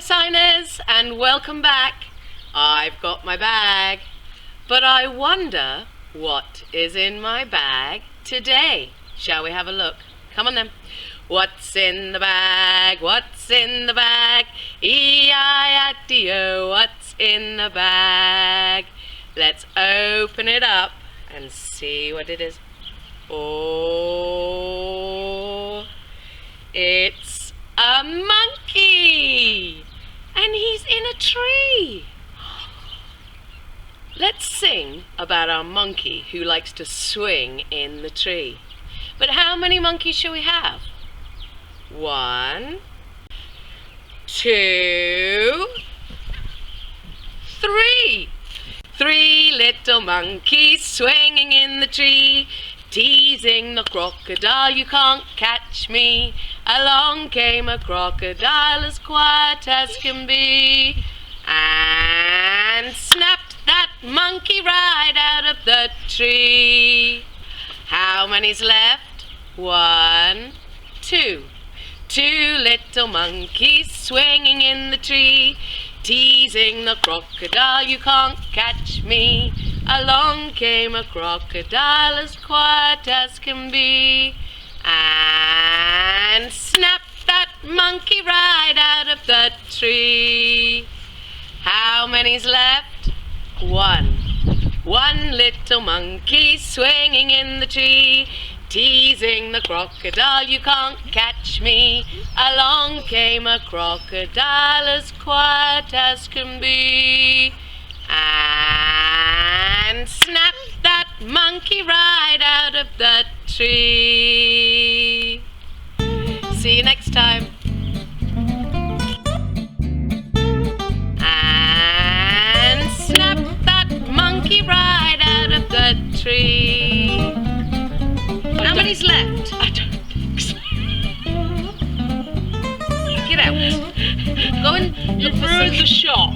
signers, and welcome back. I've got my bag, but I wonder what is in my bag today. Shall we have a look? Come on then. What's in the bag? What's in the bag? E-I-I-D-O, what's in the bag? Let's open it up and see what it is. Oh, it's a monkey, and he's in a tree. Let's sing about our monkey who likes to swing in the tree. But how many monkeys shall we have? 1, 2, 3. 3 little monkeys swinging in the tree, teasing the crocodile, you can't catch me. Along came a crocodile as quiet as can be, and snapped that monkey right out of the tree. How many's left? 1, 2. 2 little monkeys swinging in the tree, teasing the crocodile, you can't catch me. Along came a crocodile as quiet as can be, and snapped that monkey right out of the tree. How many's left? 1. 1 little monkey swinging in the tree, teasing the crocodile, you can't catch me. Along came a crocodile as quiet as can be, and snapped that monkey right out of the tree. See you next time. And snapped that monkey right out of the tree. How many's left? I don't think so. Get out. Go and look for the shop.